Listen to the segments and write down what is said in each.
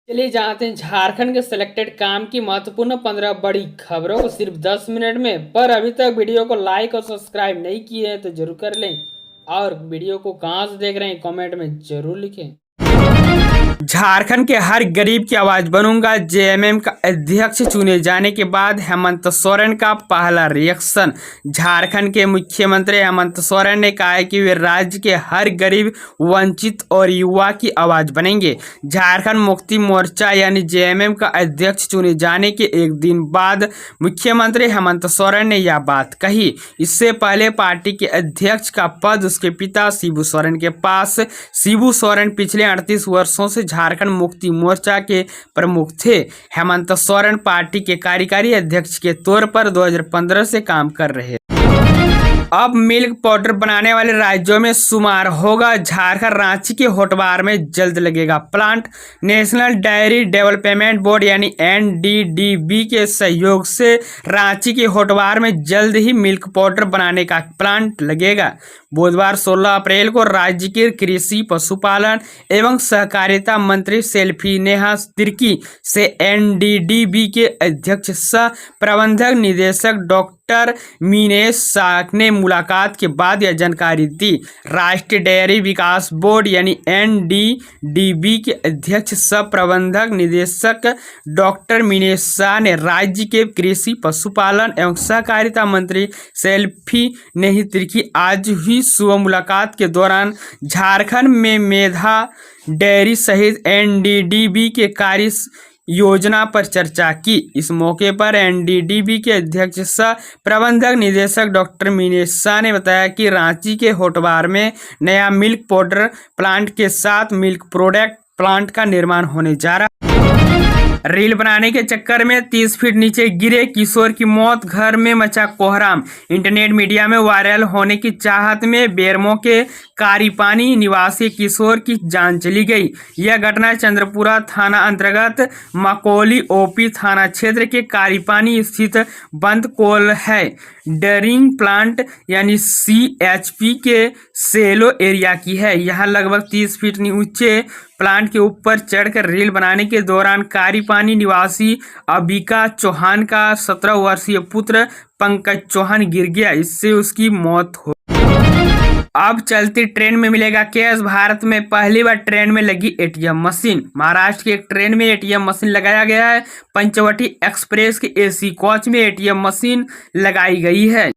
चलिए जानते हैं झारखंड के सिलेक्टेड काम की महत्वपूर्ण 15 बड़ी खबरों को सिर्फ 10 मिनट में। पर अभी तक वीडियो को लाइक और सब्सक्राइब नहीं किए हैं तो जरूर कर लें, और वीडियो को कहाँ से देख रहे हैं कमेंट में जरूर लिखें। झारखंड के हर गरीब की आवाज बनूंगा, जेएमएम का अध्यक्ष चुने जाने के बाद हेमंत सोरेन का पहला रिएक्शन। झारखंड के मुख्यमंत्री हेमंत सोरेन ने कहा है कि वे राज्य के हर गरीब, वंचित और युवा की आवाज बनेंगे। झारखंड मुक्ति मोर्चा यानी जेएमएम का अध्यक्ष चुने जाने के एक दिन बाद मुख्यमंत्री हेमंत सोरेन ने यह बात कही। इससे पहले पार्टी के अध्यक्ष का पद उसके पिता शिबू सोरेन के पास। शिबू सोरेन पिछले 38 वर्षों से झारखंड मुक्ति मोर्चा के प्रमुख थे। हेमंत सोरेन पार्टी के कार्यकारी अध्यक्ष के तौर पर 2015 से काम कर रहे। अब मिल्क पाउडर बनाने वाले राज्यों में शुमार होगा झारखंड। रांची के होटवार में जल्द लगेगा plant. National dairy development board यानी एनडीडीबी के सहयोग से रांची के होटवार में जल्द ही मिल्क पाउडर बनाने का प्लांट लगेगा। बुधवार 16 अप्रैल को राज्य के कृषि, पशुपालन एवं सहकारिता मंत्री सेल्फी नेहा तिर्की से एनडीडीबी के अध्यक्ष सह प्रबंधक निदेशक डॉक्टर मीनेश साख ने मुलाकात के बाद यह जानकारी दी। राष्ट्रीय डेयरी विकास बोर्ड यानी एनडीडीबी के अध्यक्ष सह प्रबंधक निदेशक डॉक्टर मीनेश शाह ने राज्य के कृषि, पशुपालन एवं सहकारिता मंत्री सेल्फी नेहा तिर्की आज हुई सुबह मुलाकात के दौरान झारखंड में मेधा डेयरी सहित एनडीडीबी के कार्य योजना पर चर्चा की। इस मौके पर एनडीडीबी के अध्यक्ष सह प्रबंधक निदेशक डॉक्टर मीनेश शाह ने बताया कि रांची के होटवार में नया मिल्क पाउडर प्लांट के साथ मिल्क प्रोडक्ट प्लांट का निर्माण होने जा रहा है। रील बनाने के चक्कर में 30 फीट नीचे गिरे किशोर की मौत, घर में मचा कोहराम। इंटरनेट मीडिया में वायरल होने की चाहत में बेरमो के कारीपानी निवासी किशोर की जान चली गई। यह घटना चंद्रपुरा थाना अंतर्गत मकोली ओपी थाना क्षेत्र के कारीपानी स्थित बंद कोल है डेयरिंग प्लांट यानी सीएचपी के सेलो एरिया की है। यहाँ लगभग 30 फीट ऊंचे प्लांट के ऊपर चढ़कर रील बनाने के दौरान कारीपानी निवासी अबिका चौहान का 17 वर्षीय पुत्र पंकज चौहान गिर गया, इससे उसकी मौत हो। अब चलती ट्रेन में मिलेगा कैश। भारत में पहली बार ट्रेन में लगी एटीएम मशीन। महाराष्ट्र की एक ट्रेन में एटीएम मशीन लगाया गया है। पंचवटी एक्सप्रेस के एसी कोच में एटीएम मशीन लगाई गई है।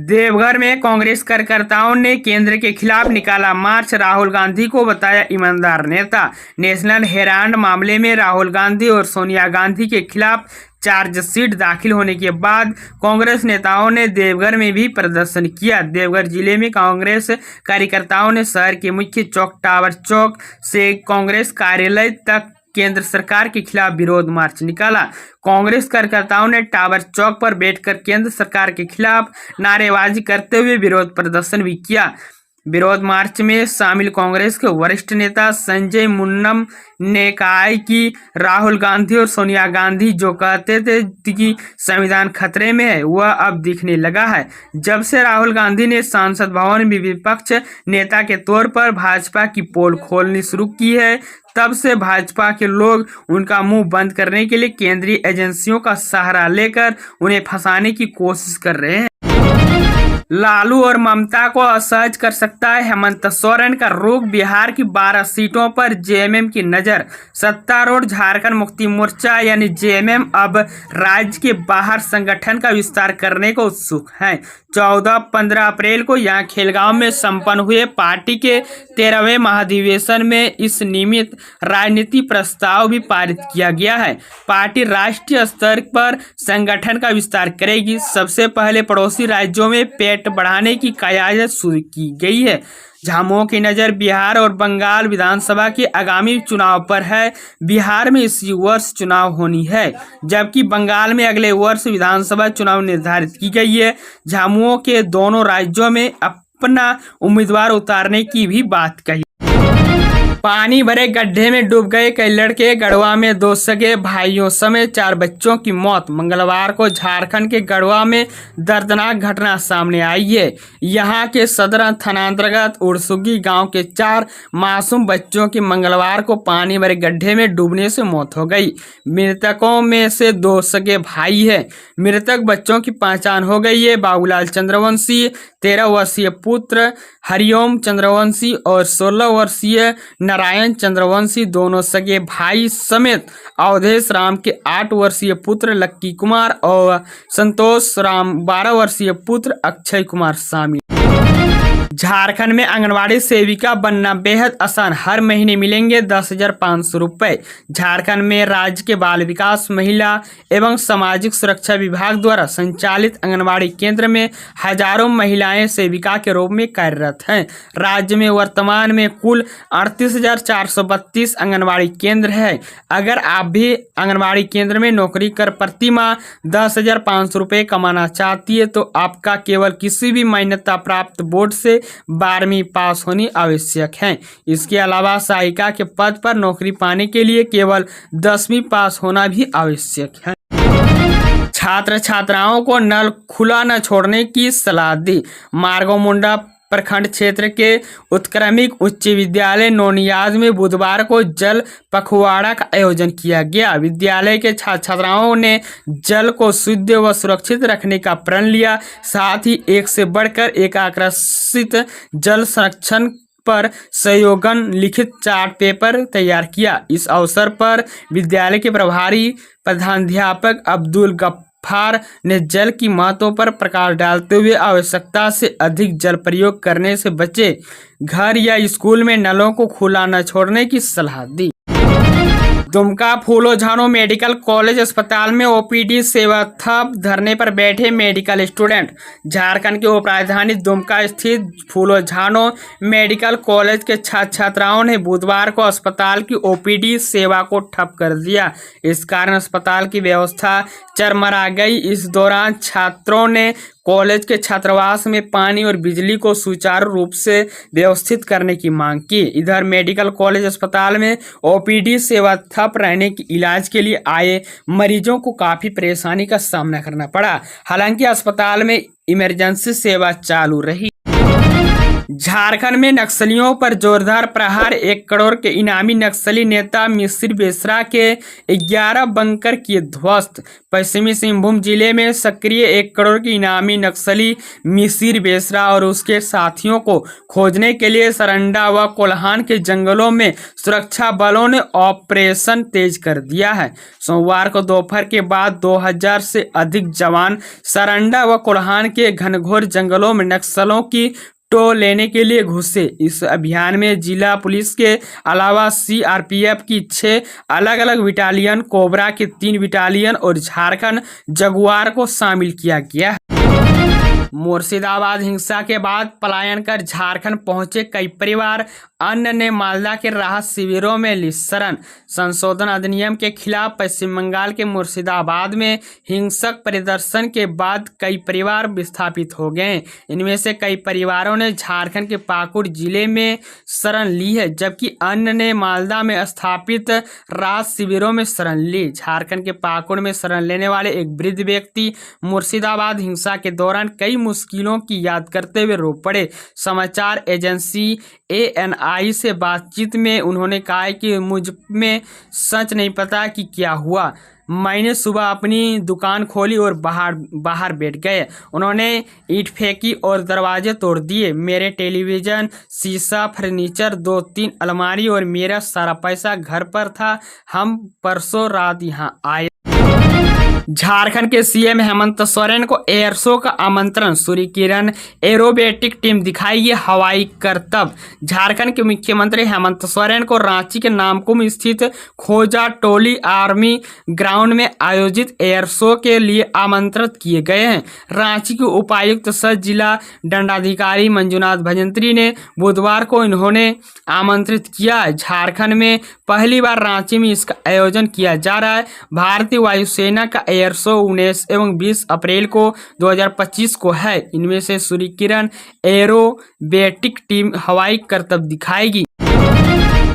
देवघर में कांग्रेस कार्यकर्ताओं ने केंद्र के खिलाफ निकाला मार्च। राहुल गांधी को बताया ईमानदार नेता। नेशनल हेराल्ड मामले में राहुल गांधी और सोनिया गांधी के खिलाफ चार्जशीट दाखिल होने के बाद कांग्रेस नेताओं ने देवघर में भी प्रदर्शन किया। देवघर जिले में कांग्रेस कार्यकर्ताओं ने शहर के मुख्य चौक टावर चौक से कांग्रेस कार्यालय तक केंद्र सरकार के खिलाफ विरोध मार्च निकाला। कांग्रेस कार्यकर्ताओं ने टावर चौक पर बैठकर केंद्र सरकार के खिलाफ नारेबाजी करते हुए विरोध प्रदर्शन भी किया। विरोध मार्च में शामिल कांग्रेस के वरिष्ठ नेता संजय मुन्नम ने कहा है कि राहुल गांधी और सोनिया गांधी जो कहते थे कि संविधान खतरे में है, वह अब दिखने लगा है। जब से राहुल गांधी ने संसद भवन में विपक्ष नेता के तौर पर भाजपा की पोल खोलनी शुरू की है, तब से भाजपा के लोग उनका मुंह बंद करने के लिए केंद्रीय एजेंसियों का सहारा लेकर उन्हें फंसाने की कोशिश कर रहे हैं। लालू और ममता को असहज कर सकता है हेमंत सोरेन का रुख। बिहार की 12 सीटों पर जेएमएम की नजर। सत्तारूढ़ झारखंड मुक्ति मोर्चा यानी जेएमएम अब राज्य के बाहर संगठन का विस्तार करने को उत्सुक है। 14-15 अप्रैल को यहाँ खेलगांव में संपन्न हुए पार्टी के 13वें महाधिवेशन में इस निमित्त राजनीति प्रस्ताव भी पारित किया गया है। पार्टी राष्ट्रीय स्तर पर संगठन का विस्तार करेगी। सबसे पहले पड़ोसी राज्यों में पेट बढ़ाने की कयास शुरू की गई है। झामुमो की नज़र बिहार और बंगाल विधानसभा के आगामी चुनाव पर है। बिहार में इसी वर्ष चुनाव होनी है, जबकि बंगाल में अगले वर्ष विधानसभा चुनाव निर्धारित की गई है। झामुमो के दोनों राज्यों में अपना उम्मीदवार उतारने की भी बात कही। पानी भरे गड्ढे में डूब गए कई लड़के। गढ़वा में 2 सगे भाइयों समेत 4 बच्चों की मौत। मंगलवार को झारखंड के गढ़वा में दर्दनाक घटना सामने आई है। यहां के सदर थानांतर्गत उड़सुगी गांव के 4 मासूम बच्चों की मंगलवार को पानी भरे गड्ढे में डूबने से मौत हो गई। मृतकों में से 2 सगे भाई हैं। मृतक बच्चों की पहचान हो गई है। बाबूलाल चंद्रवंशी 13 वर्षीय पुत्र हरिओम चंद्रवंशी और 16 वर्षीय नारायण चंद्रवंशी दोनों सगे भाई समेत अवधेश राम के 8 वर्षीय पुत्र लक्की कुमार और संतोष राम 12 वर्षीय पुत्र अक्षय कुमार शामिल। झारखंड में आंगनवाड़ी सेविका बनना बेहद आसान। हर महीने मिलेंगे 10,500 रुपये। झारखंड में राज्य के बाल विकास, महिला एवं सामाजिक सुरक्षा विभाग द्वारा संचालित आंगनवाड़ी केंद्र में हजारों महिलाएं सेविका के रूप में कार्यरत हैं। राज्य में वर्तमान में कुल 38,432 आंगनवाड़ी केंद्र है। अगर आप भी आंगनवाड़ी केंद्र में नौकरी कर प्रति माह 10,500 रुपये कमाना चाहती है तो आपका केवल किसी भी मान्यता प्राप्त बोर्ड से 12वीं पास होनी आवश्यक है। इसके अलावा सहायिका के पद पर नौकरी पाने के लिए केवल 10वीं पास होना भी आवश्यक है। छात्र छात्राओं को नल खुला न छोड़ने की सलाह दी। मार्गोमुंडा प्रखंड क्षेत्र के उत्क्रमिक उच्च विद्यालय नोनियाज में बुधवार को जल पखवाड़ा का आयोजन किया गया। विद्यालय के छात्र छात्राओं ने जल को शुद्ध व सुरक्षित रखने का प्रण लिया। साथ ही एक से बढ़कर एक आकर्षित जल संरक्षण पर सहयोगन लिखित चार्ट पेपर तैयार किया। इस अवसर पर विद्यालय के प्रभारी प्रधानाध्यापक अब्दुल गफ्फार ने जल की महत्व पर प्रकाश डालते हुए आवश्यकता से अधिक जल प्रयोग करने से बचे। घर या स्कूल में नलों को खुला न छोड़ने की सलाह दी। दुमका फूलो झानो मेडिकल कॉलेज अस्पताल में ओपीडी सेवा ठप, धरने पर बैठे मेडिकल स्टूडेंट। झारखंड की उप राजधानी दुमका स्थित फूलो झानो मेडिकल कॉलेज के छात्र छात्राओं ने बुधवार को अस्पताल की ओपीडी सेवा को ठप कर दिया। इस कारण अस्पताल की व्यवस्था चरमरा गई। इस दौरान छात्रों ने कॉलेज के छात्रावास में पानी और बिजली को सुचारू रूप से व्यवस्थित करने की मांग की। इधर मेडिकल कॉलेज अस्पताल में ओपीडी सेवा ठप रहने की इलाज के लिए आए मरीजों को काफी परेशानी का सामना करना पड़ा। हालांकि अस्पताल में इमरजेंसी सेवा चालू रही। झारखंड में नक्सलियों पर जोरदार प्रहार। 1 करोड़ के इनामी नक्सली नेता मिसिर बेसरा के 11 बंकर किए ध्वस्त। पश्चिमी सिंहभूम जिले में सक्रिय 1 करोड़ के इनामी नक्सली मिसिर बेसरा और उसके साथियों को खोजने के लिए सरंडा व कोल्हान के जंगलों में सुरक्षा बलों ने ऑपरेशन तेज कर दिया है। सोमवार को दोपहर के बाद 2000 से अधिक जवान सरंडा व कोल्हान के घनघोर जंगलों में नक्सलों की टो लेने के लिए घुसे। इस अभियान में जिला पुलिस के अलावा सीआरपीएफ की 6 अलग अलग बटालियन, कोबरा के 3 बटालियन और झारखंड जगुआर को शामिल किया गया है। मुर्शिदाबाद हिंसा के बाद पलायन कर झारखंड पहुंचे कई परिवार। अन्य ने मालदा के राहत शिविरों में ली शरण। संशोधन अधिनियम के खिलाफ पश्चिम बंगाल के मुर्शिदाबाद में हिंसक प्रदर्शन के बाद कई परिवार विस्थापित हो गए। इनमें से कई परिवारों ने झारखंड के पाकुड़ जिले में शरण ली है, जबकि अन्य ने मालदा में स्थापित राहत शिविरों में शरण ली। झारखंड के पाकुड़ में शरण लेने वाले एक वृद्ध व्यक्ति मुर्शिदाबाद हिंसा के दौरान कई मुश्किलों की याद करते हुए रो पड़े। समाचार एजेंसी ANI से बातचीत में उन्होंने कहा कि मुझ में सच नहीं पता कि क्या हुआ। मैंने सुबह अपनी दुकान खोली और बाहर बैठ गए। उन्होंने ईंट फेंकी और दरवाजे तोड़ दिए। मेरे टेलीविज़न, शीशा, फर्नीचर, 2-3 अलमारी और मेरा सारा पैसा घर पर था। हम परसों रात यहाँ आए। झारखंड के सीएम हेमंत सोरेन को एयर शो का आमंत्रण। सूर्य किरण एरोबेटिक टीम दिखाएगी हवाई करतब। झारखंड के मुख्यमंत्री हेमंत सोरेन को रांची के नामकुम स्थित खोजा टोली आर्मी ग्राउंड में आयोजित एयर शो के लिए आमंत्रित किए गए हैं। रांची के उपायुक्त सह जिला दंडाधिकारी मंजुनाथ भजंत्री ने बुधवार को इन्होंने आमंत्रित किया। झारखंड में पहली बार रांची में इसका आयोजन किया जा रहा है। भारतीय वायुसेना का एयर शो 19 एवं 20 अप्रैल को 2025 को है। इनमें से सूर्य किरण एरोबेटिक टीम हवाई करतब दिखाएगी।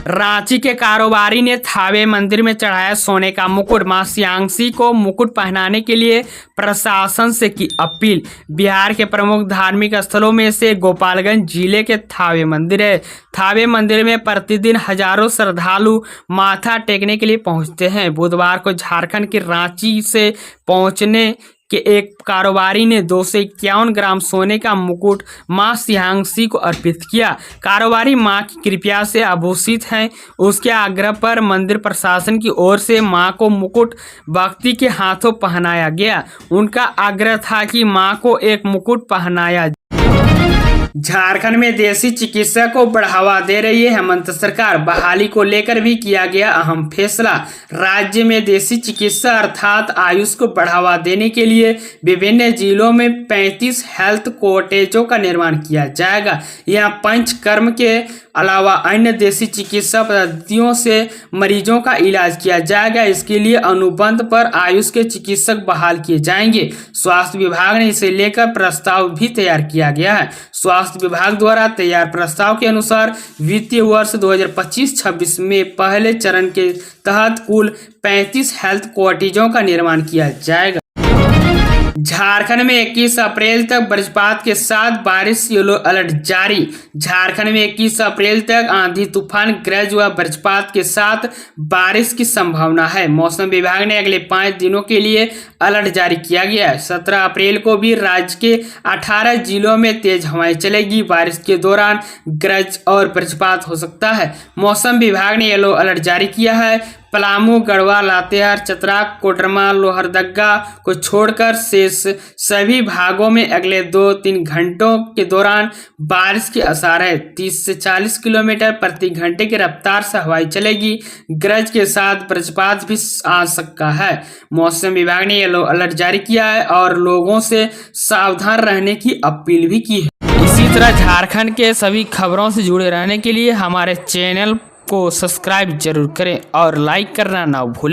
रांची के कारोबारी ने थावे मंदिर में चढ़ाया सोने का मुकुट। मां श्यामसी को मुकुट पहनाने के लिए प्रशासन से की अपील। बिहार के प्रमुख धार्मिक स्थलों में से गोपालगंज जिले के थावे मंदिर है। थावे मंदिर में प्रतिदिन हजारों श्रद्धालु माथा टेकने के लिए पहुंचते हैं। बुधवार को झारखंड के रांची से पहुंचने के एक कारोबारी ने 251 ग्राम सोने का मुकुट मां श्यामसी को अर्पित किया। कारोबारी मां की कृपा से आभूषित हैं। उसके आग्रह पर मंदिर प्रशासन की ओर से मां को मुकुट भक्ति के हाथों पहनाया गया। उनका आग्रह था कि मां को एक मुकुट पहनाया। झारखंड में देसी चिकित्सा को बढ़ावा दे रही है हेमंत सरकार। बहाली को लेकर भी किया गया अहम फैसला। राज्य में देसी चिकित्सा अर्थात आयुष को बढ़ावा देने के लिए विभिन्न जिलों में 35 हेल्थ कॉटेजों का निर्माण किया जाएगा। यहाँ पंचकर्म के अलावा अन्य देसी चिकित्सा पद्धतियों से मरीजों का इलाज किया जाएगा। इसके लिए अनुबंध पर आयुष के चिकित्सक बहाल किए जाएंगे। स्वास्थ्य विभाग ने इसे लेकर प्रस्ताव भी तैयार किया गया है। स्वास्थ्य विभाग द्वारा तैयार प्रस्ताव के अनुसार वित्तीय वर्ष 2025-26 में पहले चरण के तहत कुल 35 हेल्थ कॉटेजों का निर्माण किया जाएगा। झारखंड में 21 अप्रैल तक वज्रपात के साथ बारिश, येलो अलर्ट जारी। झारखंड में 21 अप्रैल तक आंधी तूफान, गरज व वज्रपात के साथ बारिश की संभावना है। मौसम विभाग ने अगले 5 दिनों के लिए अलर्ट जारी किया गया है। 17 अप्रैल को भी राज्य के 18 जिलों में तेज हवाएं चलेगी। बारिश के दौरान गरज और वज्रपात हो सकता है। मौसम विभाग ने येलो अलर्ट जारी किया है। पलामू, गढ़वा, लातेहार, चतरा, कोडरमा, लोहरदगा को छोड़कर शेष सभी भागों में अगले 2-3 घंटों के दौरान बारिश के आसार है। 30 से 40 किलोमीटर प्रति घंटे की रफ्तार से हवाएं चलेगी। गरज के साथ वज्रपात भी आ सकता है। मौसम विभाग ने येलो अलर्ट जारी किया है और लोगों से सावधान रहने की अपील भी की है। इसी तरह झारखंड के सभी खबरों से जुड़े रहने के लिए हमारे चैनल को सब्सक्राइब जरूर करें और लाइक करना ना भूलें।